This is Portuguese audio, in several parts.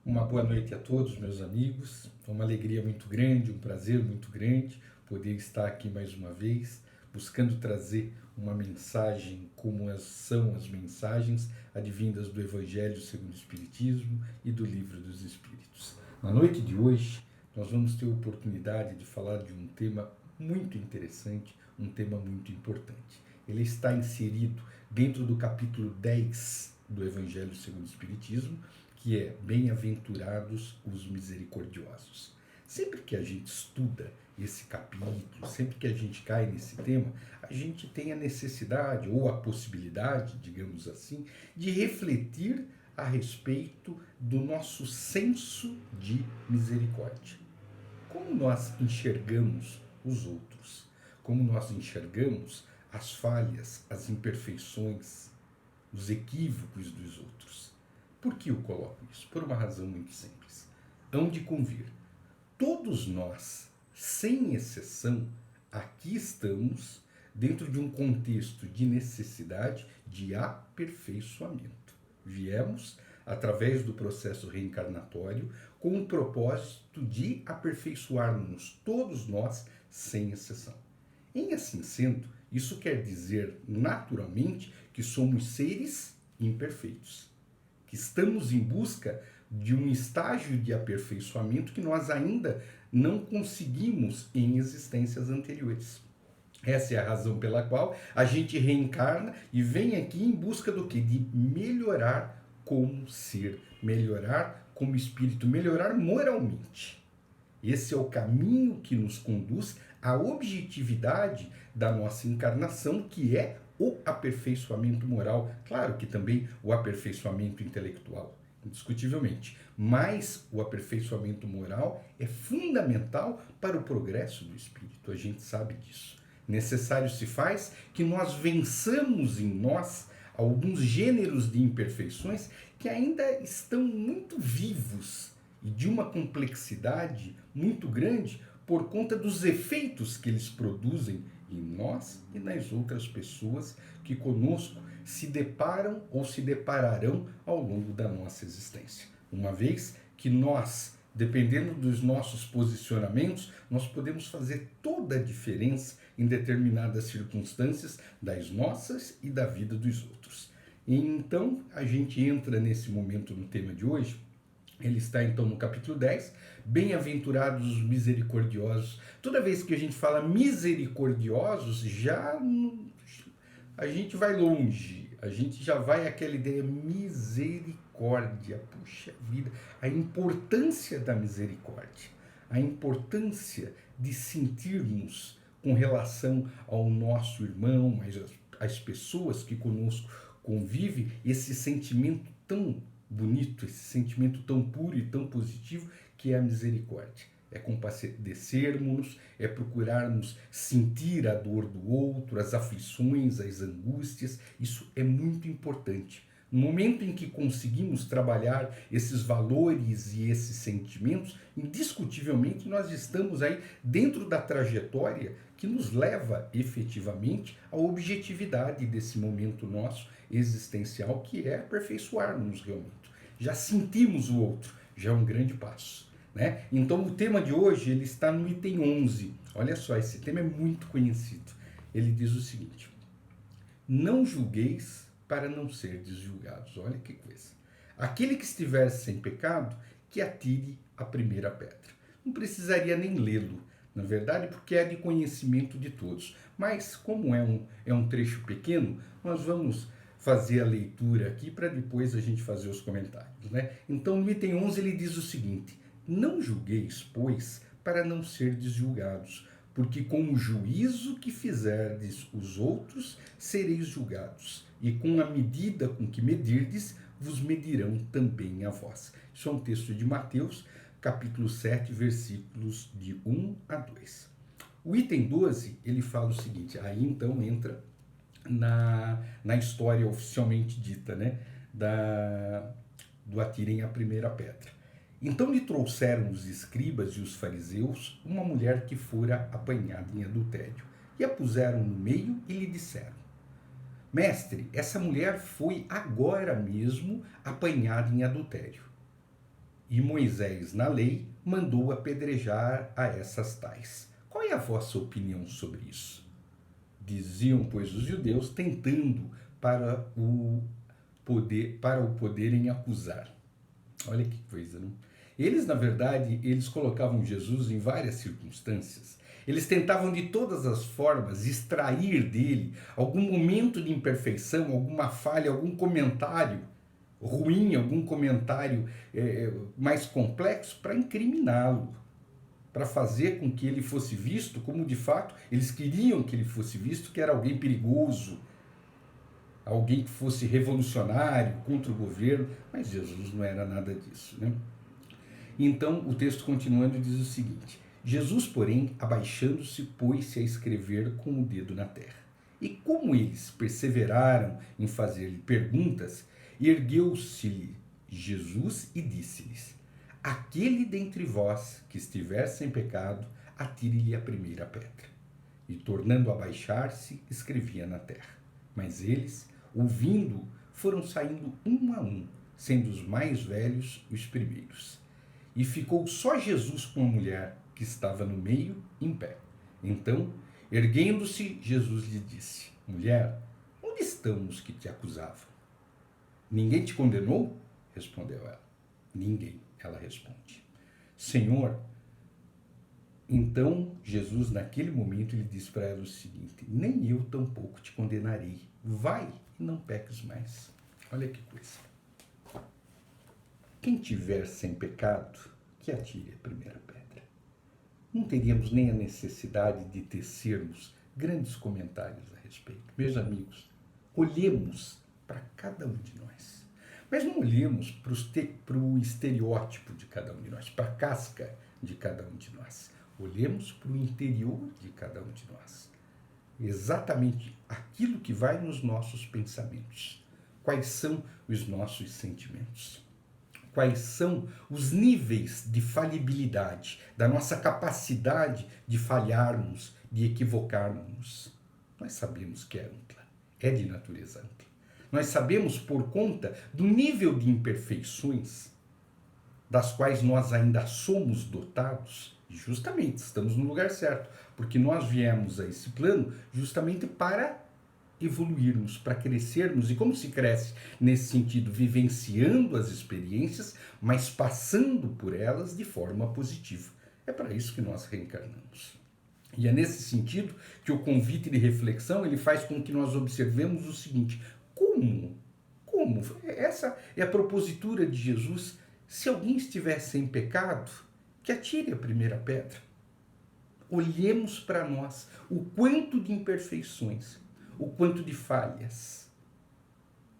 Uma boa noite a todos, meus amigos. É uma alegria muito grande, um prazer muito grande poder estar aqui mais uma vez, buscando trazer uma mensagem como são as mensagens advindas do Evangelho segundo o Espiritismo e do Livro dos Espíritos. Na noite de hoje, nós vamos ter a oportunidade de falar de um tema muito interessante, um tema muito importante. Ele está inserido dentro do capítulo 10 do Evangelho segundo o Espiritismo, que é bem-aventurados os misericordiosos. Sempre que a gente estuda esse capítulo, sempre que a gente cai nesse tema, a gente tem a necessidade ou a possibilidade, digamos assim, de refletir a respeito do nosso senso de misericórdia. Como nós enxergamos os outros? Como nós enxergamos as falhas, as imperfeições, os equívocos dos outros? Por que eu coloco isso? Por uma razão muito simples. Hão de convir. Todos nós, sem exceção, aqui estamos dentro de um contexto de necessidade de aperfeiçoamento. Viemos, através do processo reencarnatório, com o propósito de aperfeiçoarmos todos nós, sem exceção. Em assim sendo, isso quer dizer, naturalmente, que somos seres imperfeitos, que estamos em busca de um estágio de aperfeiçoamento que nós ainda não conseguimos em existências anteriores. Essa é a razão pela qual a gente reencarna e vem aqui em busca do quê? De melhorar como ser, melhorar como espírito, melhorar moralmente. Esse é o caminho que nos conduz à objetividade da nossa encarnação, que é o aperfeiçoamento moral. Claro que também o aperfeiçoamento intelectual, indiscutivelmente. Mas o aperfeiçoamento moral é fundamental para o progresso do espírito. A gente sabe disso. Necessário se faz que nós vençamos em nós alguns gêneros de imperfeições que ainda estão muito vivos e de uma complexidade muito grande por conta dos efeitos que eles produzem em nós e nas outras pessoas que conosco se deparam ou se depararão ao longo da nossa existência. Uma vez que nós, dependendo dos nossos posicionamentos, nós podemos fazer toda a diferença em determinadas circunstâncias das nossas e da vida dos outros. E então, a gente entra nesse momento no tema de hoje. Ele está então no capítulo 10, bem-aventurados os misericordiosos. Toda vez que a gente fala misericordiosos, a gente vai longe, a gente já vai àquela ideia misericórdia. Puxa vida, a importância da misericórdia, a importância de sentirmos com relação ao nosso irmão, às pessoas que conosco convivem, esse sentimento tão bonito, esse sentimento tão puro e tão positivo que é a misericórdia. É compadecermos-nos, é procurarmos sentir a dor do outro, as aflições, as angústias. Isso é muito importante. No momento em que conseguimos trabalhar esses valores e esses sentimentos, indiscutivelmente nós estamos aí dentro da trajetória que nos leva efetivamente à objetividade desse momento nosso existencial, que é aperfeiçoar-nos realmente. Já sentimos o outro, já é um grande passo. Né? Então o tema de hoje ele está no item 11. Olha só, esse tema é muito conhecido. Ele diz o seguinte: não julgueis para não serdes julgados. Olha que coisa. Aquele que estiver sem pecado, que atire a primeira pedra. Não precisaria nem lê-lo, na verdade, porque é de conhecimento de todos. Mas como é um trecho pequeno, nós vamos fazer a leitura aqui para depois a gente fazer os comentários. Né? Então no item 11 ele diz o seguinte: não julgueis, pois, para não serdes julgados, porque com o juízo que fizerdes os outros, sereis julgados, e com a medida com que medirdes, vos medirão também a vós. Isso é um texto de Mateus, capítulo 7, versículos de 1 a 2. O item 12, ele fala o seguinte, aí então entra na história oficialmente dita, né, do atirem a primeira pedra. Então lhe trouxeram os escribas e os fariseus uma mulher que fora apanhada em adultério, e a puseram no meio e lhe disseram: Mestre, essa mulher foi agora mesmo apanhada em adultério. E Moisés, na lei, mandou apedrejar a essas tais. Qual é a vossa opinião sobre isso? Diziam, pois, os judeus, tentando para o poderem acusar. Olha que coisa, não? Eles, na verdade, eles colocavam Jesus em várias circunstâncias. Eles tentavam de todas as formas extrair dele algum momento de imperfeição, alguma falha, algum comentário ruim, algum comentário mais complexo para incriminá-lo, para fazer com que ele fosse visto como de fato eles queriam que ele fosse visto, que era alguém perigoso, alguém que fosse revolucionário contra o governo, mas Jesus não era nada disso, né? Então o texto continuando diz o seguinte: Jesus, porém, abaixando-se, pôs-se a escrever com o dedo na terra. E como eles perseveraram em fazer-lhe perguntas, ergueu-se-lhe Jesus e disse-lhes: aquele dentre vós que estiver sem pecado, atire-lhe a primeira pedra. E tornando a baixar-se, escrevia na terra. Mas eles, ouvindo, foram saindo um a um, sendo os mais velhos os primeiros. E ficou só Jesus com a mulher que estava no meio, em pé. Então, erguendo-se, Jesus lhe disse: mulher, onde estão os que te acusavam? Ninguém te condenou? Respondeu ela. Ninguém, ela responde. Senhor, então Jesus, naquele momento, ele disse para ela o seguinte: nem eu tampouco te condenarei. Vai e não peques mais. Olha que coisa. Quem tiver sem pecado, que atire a primeira pedra. Não teríamos nem a necessidade de tecermos grandes comentários a respeito. Meus amigos, olhemos para cada um de nós. Mas não olhemos para o estereótipo de cada um de nós, para a casca de cada um de nós. Olhemos para o interior de cada um de nós. Exatamente aquilo que vai nos nossos pensamentos. Quais são os nossos sentimentos? Quais são os níveis de falibilidade, da nossa capacidade de falharmos, de equivocarmos? Nós sabemos que é ampla, é de natureza ampla. Nós sabemos por conta do nível de imperfeições das quais nós ainda somos dotados, e justamente estamos no lugar certo, porque nós viemos a esse plano justamente para evoluirmos, para crescermos. E como se cresce nesse sentido? Vivenciando as experiências, mas passando por elas de forma positiva. É para isso que nós reencarnamos. E é nesse sentido que o convite de reflexão ele faz com que nós observemos o seguinte: como? Essa é a propositura de Jesus. Se alguém estiver sem pecado, que atire a primeira pedra. Olhemos para nós o quanto de imperfeições, o quanto de falhas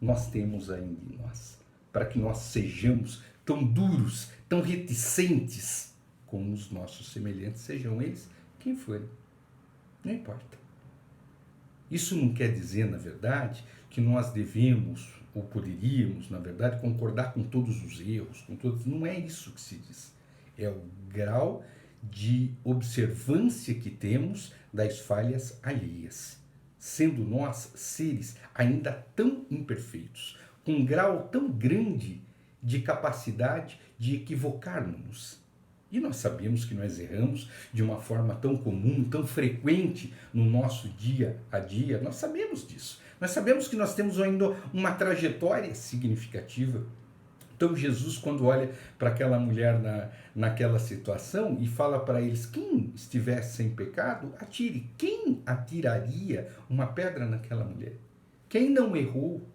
nós temos ainda em nós, para que nós sejamos tão duros, tão reticentes como os nossos semelhantes, sejam eles quem forem. Não importa. Isso não quer dizer, na verdade, que nós devemos ou poderíamos, na verdade, concordar com todos os erros, com todos. Não é isso que se diz. É o grau de observância que temos das falhas alheias, sendo nós seres ainda tão imperfeitos, com um grau tão grande de capacidade de equivocarmos. E nós sabemos que nós erramos de uma forma tão comum, tão frequente no nosso dia a dia. Nós sabemos disso. Nós sabemos que nós temos ainda uma trajetória significativa. Então Jesus, quando olha para aquela mulher naquela situação e fala para eles: quem estiver sem pecado, atire. Quem atiraria uma pedra naquela mulher? Quem não errou?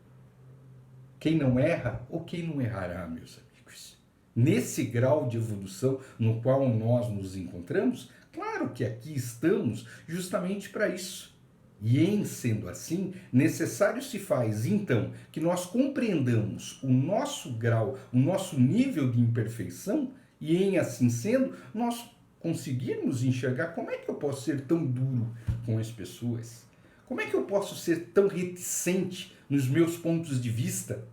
Quem não erra ou quem não errará, meus amigos? Nesse grau de evolução no qual nós nos encontramos, claro que aqui estamos justamente para isso. E em sendo assim, necessário se faz, então, que nós compreendamos o nosso grau, o nosso nível de imperfeição, e em assim sendo, nós conseguirmos enxergar como é que eu posso ser tão duro com as pessoas, como é que eu posso ser tão reticente nos meus pontos de vista,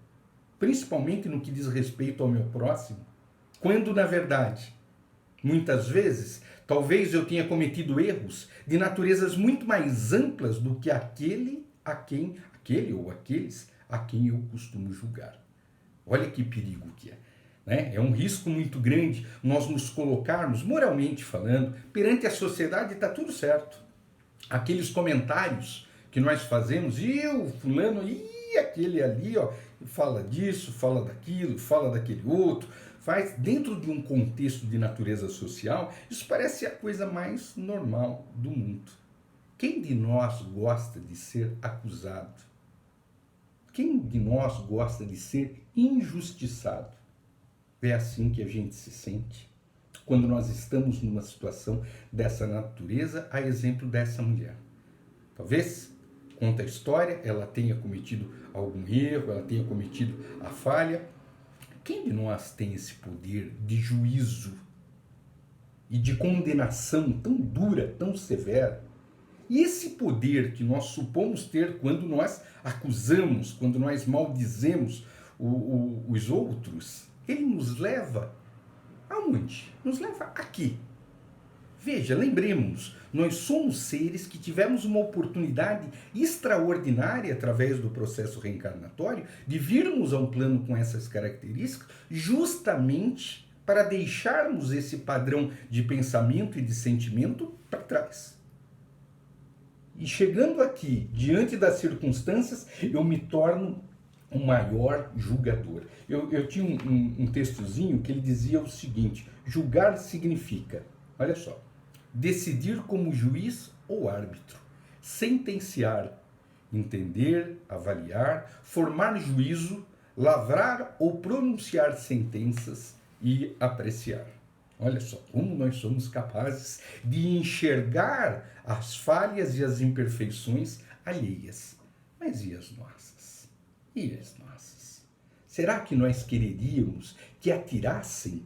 principalmente no que diz respeito ao meu próximo, quando, na verdade, muitas vezes, talvez eu tenha cometido erros de naturezas muito mais amplas do que aquele ou aqueles a quem eu costumo julgar. Olha que perigo que é. né? É um risco muito grande nós nos colocarmos, moralmente falando, perante a sociedade, está tudo certo. Aqueles comentários que nós fazemos, e o fulano, e aquele ali, ó, fala disso, fala daquilo, fala daquele outro, faz dentro de um contexto de natureza social, isso parece a coisa mais normal do mundo. Quem de nós gosta de ser acusado? Quem de nós gosta de ser injustiçado? É assim que a gente se sente quando nós estamos numa situação dessa natureza, a exemplo dessa mulher. Talvez, conta a história, ela tenha cometido algum erro, ela tenha cometido a falha. Quem de nós tem esse poder de juízo e de condenação tão dura, tão severa? E esse poder que nós supomos ter quando nós acusamos, quando nós maldizemos os outros, ele nos leva aonde? Nos leva aqui. Veja, lembremos, nós somos seres que tivemos uma oportunidade extraordinária através do processo reencarnatório de virmos a um plano com essas características, justamente para deixarmos esse padrão de pensamento e de sentimento para trás. E chegando aqui, diante das circunstâncias, eu me torno um maior julgador. Eu tinha um textozinho que ele dizia o seguinte: julgar significa, olha só, decidir como juiz ou árbitro, sentenciar, entender, avaliar, formar juízo, lavrar ou pronunciar sentenças e apreciar. Olha só como nós somos capazes de enxergar as falhas e as imperfeições alheias. Mas e as nossas? E as nossas? Será que nós quereríamos que atirassem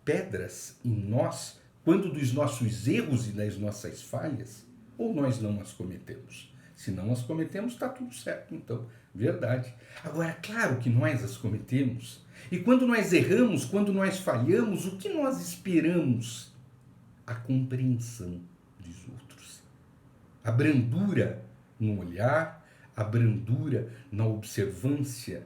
pedras em nós quando dos nossos erros e das nossas falhas? Ou nós não as cometemos? Se não as cometemos, está tudo certo, então, verdade. Agora, claro que nós as cometemos. E quando nós erramos, quando nós falhamos, o que nós esperamos? A compreensão dos outros. A brandura no olhar, a brandura na observância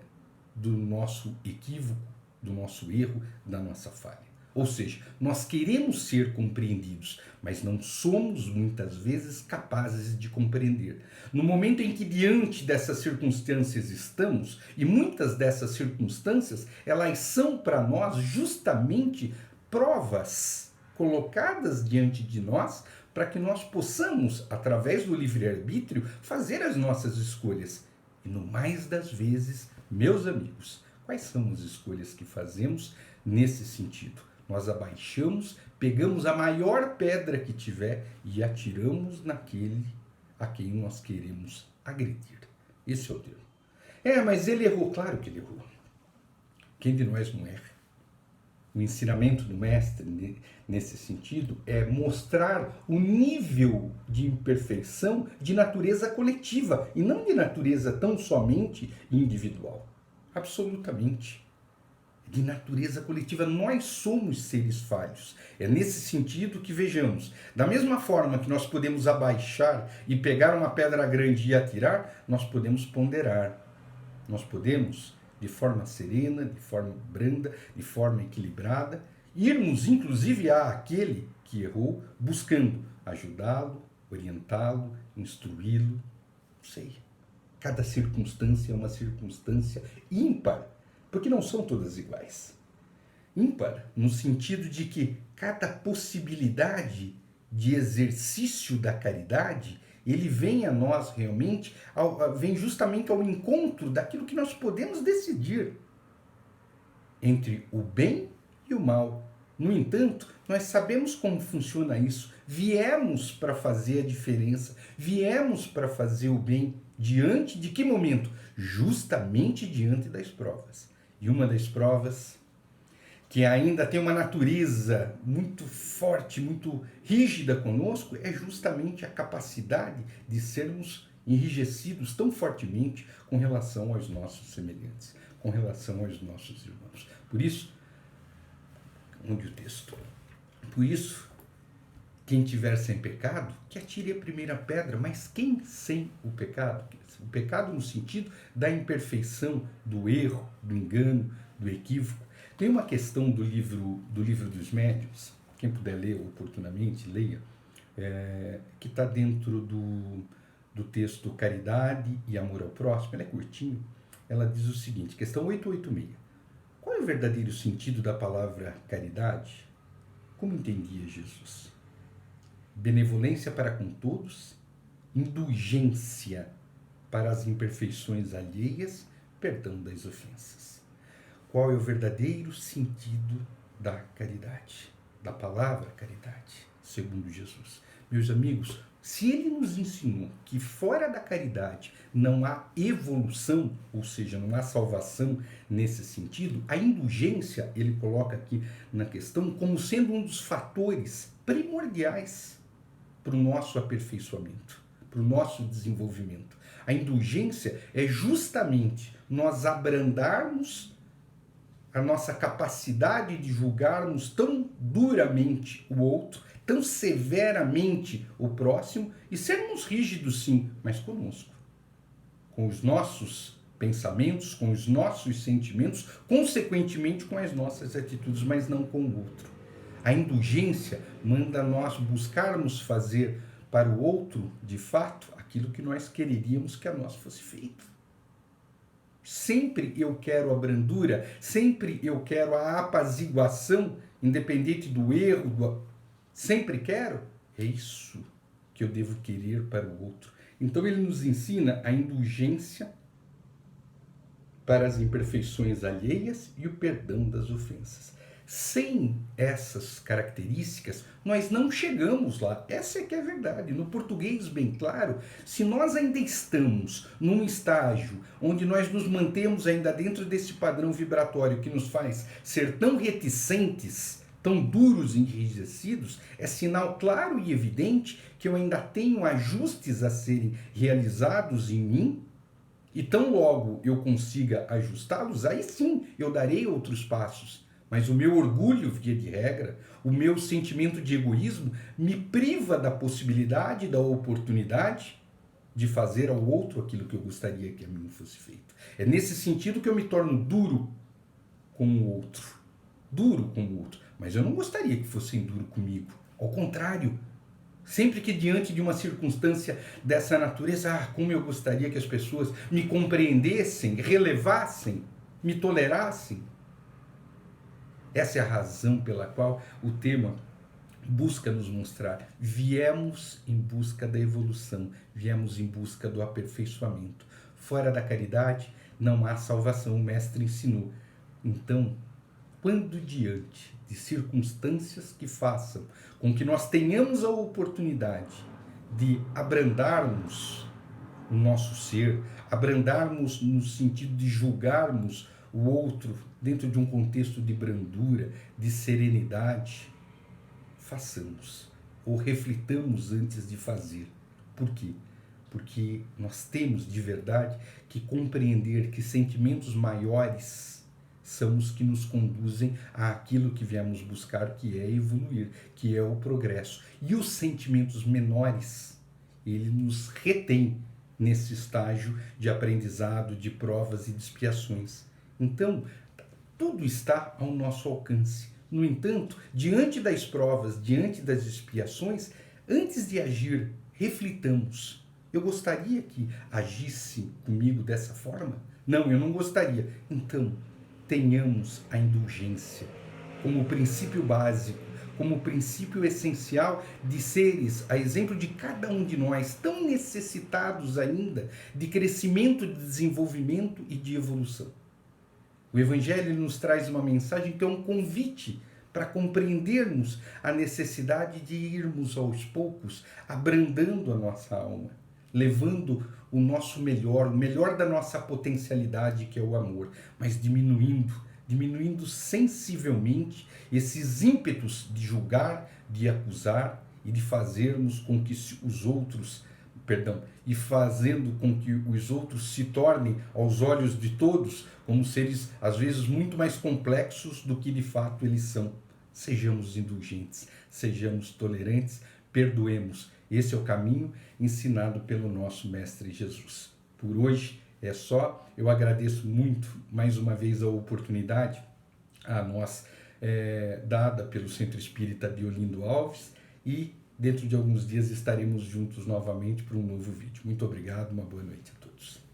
do nosso equívoco, do nosso erro, da nossa falha. Ou seja, nós queremos ser compreendidos, mas não somos muitas vezes capazes de compreender. No momento em que diante dessas circunstâncias estamos, e muitas dessas circunstâncias, elas são para nós justamente provas colocadas diante de nós para que nós possamos, através do livre-arbítrio, fazer as nossas escolhas. E no mais das vezes, meus amigos, quais são as escolhas que fazemos nesse sentido? Nós abaixamos, pegamos a maior pedra que tiver e atiramos naquele a quem nós queremos agredir. Esse é o termo. Mas ele errou. Claro que ele errou. Quem de nós não erra? O ensinamento do mestre, nesse sentido, é mostrar o nível de imperfeição de natureza coletiva e não de natureza tão somente individual. Absolutamente. De natureza coletiva, nós somos seres falhos. É nesse sentido que vejamos, da mesma forma que nós podemos abaixar e pegar uma pedra grande e atirar, nós podemos ponderar. Nós podemos, de forma serena, de forma branda, de forma equilibrada, irmos inclusive àquele que errou, buscando ajudá-lo, orientá-lo, instruí-lo. Não sei. Cada circunstância é uma circunstância ímpar, porque não são todas iguais. Ímpar, no sentido de que cada possibilidade de exercício da caridade, ele vem a nós realmente, vem justamente ao encontro daquilo que nós podemos decidir entre o bem e o mal. No entanto, nós sabemos como funciona isso. Viemos para fazer a diferença, viemos para fazer o bem diante de que momento? Justamente diante das provas. E uma das provas que ainda tem uma natureza muito forte, muito rígida conosco, é justamente a capacidade de sermos enrijecidos tão fortemente com relação aos nossos semelhantes, com relação aos nossos irmãos. Por isso, onde o texto? Por isso, quem tiver sem pecado, que atire a primeira pedra, mas quem sem o pecado? O pecado no sentido da imperfeição, do erro, do engano, do equívoco. Tem uma questão do livro dos Médiuns, quem puder ler oportunamente, leia, que está dentro do texto Caridade e Amor ao Próximo. Ela é curtinho. Ela diz o seguinte, questão 886. Qual é o verdadeiro sentido da palavra caridade? Como entendia Jesus? Benevolência para com todos, indulgência para as imperfeições alheias, perdão das ofensas. Qual é o verdadeiro sentido da caridade, da palavra caridade, segundo Jesus? Meus amigos, se ele nos ensinou que fora da caridade não há evolução, ou seja, não há salvação nesse sentido, a indulgência, ele coloca aqui na questão, como sendo um dos fatores primordiais para o nosso aperfeiçoamento, para o nosso desenvolvimento. A indulgência é justamente nós abrandarmos a nossa capacidade de julgarmos tão duramente o outro, tão severamente o próximo, e sermos rígidos sim, mas conosco, com os nossos pensamentos, com os nossos sentimentos, consequentemente com as nossas atitudes, mas não com o outro. A indulgência manda nós buscarmos fazer para o outro, de fato, aquilo que nós quereríamos que a nós fosse feito. Sempre eu quero a brandura, sempre eu quero a apaziguação, independente do erro, sempre quero. É isso que eu devo querer para o outro. Então ele nos ensina a indulgência para as imperfeições alheias e o perdão das ofensas. Sem essas características, nós não chegamos lá. Essa é que é a verdade. No português, bem claro, se nós ainda estamos num estágio onde nós nos mantemos ainda dentro desse padrão vibratório que nos faz ser tão reticentes, tão duros e enrijecidos, é sinal claro e evidente que eu ainda tenho ajustes a serem realizados em mim, e tão logo eu consiga ajustá-los, aí sim eu darei outros passos. Mas o meu orgulho, via de regra, o meu sentimento de egoísmo me priva da possibilidade, da oportunidade de fazer ao outro aquilo que eu gostaria que a mim fosse feito. É nesse sentido que eu me torno duro com o outro. Duro com o outro. Mas eu não gostaria que fossem duro comigo. Ao contrário, sempre que diante de uma circunstância dessa natureza, como eu gostaria que as pessoas me compreendessem, relevassem, me tolerassem. Essa é a razão pela qual o tema busca nos mostrar. Viemos em busca da evolução, viemos em busca do aperfeiçoamento. Fora da caridade não há salvação, o Mestre ensinou. Então, quando diante de circunstâncias que façam com que nós tenhamos a oportunidade de abrandarmos o nosso ser, abrandarmos no sentido de julgarmos o outro dentro de um contexto de brandura, de serenidade, façamos ou reflitamos antes de fazer. Por quê? Porque nós temos de verdade que compreender que sentimentos maiores são os que nos conduzem àquilo que viemos buscar, que é evoluir, que é o progresso. E os sentimentos menores, ele nos retém nesse estágio de aprendizado, de provas e de expiações. Então, tudo está ao nosso alcance. No entanto, diante das provas, diante das expiações, antes de agir, reflitamos. Eu gostaria que agisse comigo dessa forma? Não, eu não gostaria. Então, tenhamos a indulgência como princípio básico, como princípio essencial de seres, a exemplo de cada um de nós, tão necessitados ainda de crescimento, de desenvolvimento e de evolução. O Evangelho nos traz uma mensagem que é um convite para compreendermos a necessidade de irmos aos poucos abrandando a nossa alma, levando o nosso melhor, o melhor da nossa potencialidade, que é o amor, mas diminuindo sensivelmente esses ímpetos de julgar, de acusar e de fazermos com que os outros, e fazendo com que os outros se tornem, aos olhos de todos, como seres, às vezes, muito mais complexos do que de fato eles são. Sejamos indulgentes, sejamos tolerantes, perdoemos. Esse é o caminho ensinado pelo nosso Mestre Jesus. Por hoje é só. Eu agradeço muito, mais uma vez, a oportunidade, a nós dada pelo Centro Espírita de Olindo Alves, e dentro de alguns dias estaremos juntos novamente para um novo vídeo. Muito obrigado, uma boa noite a todos.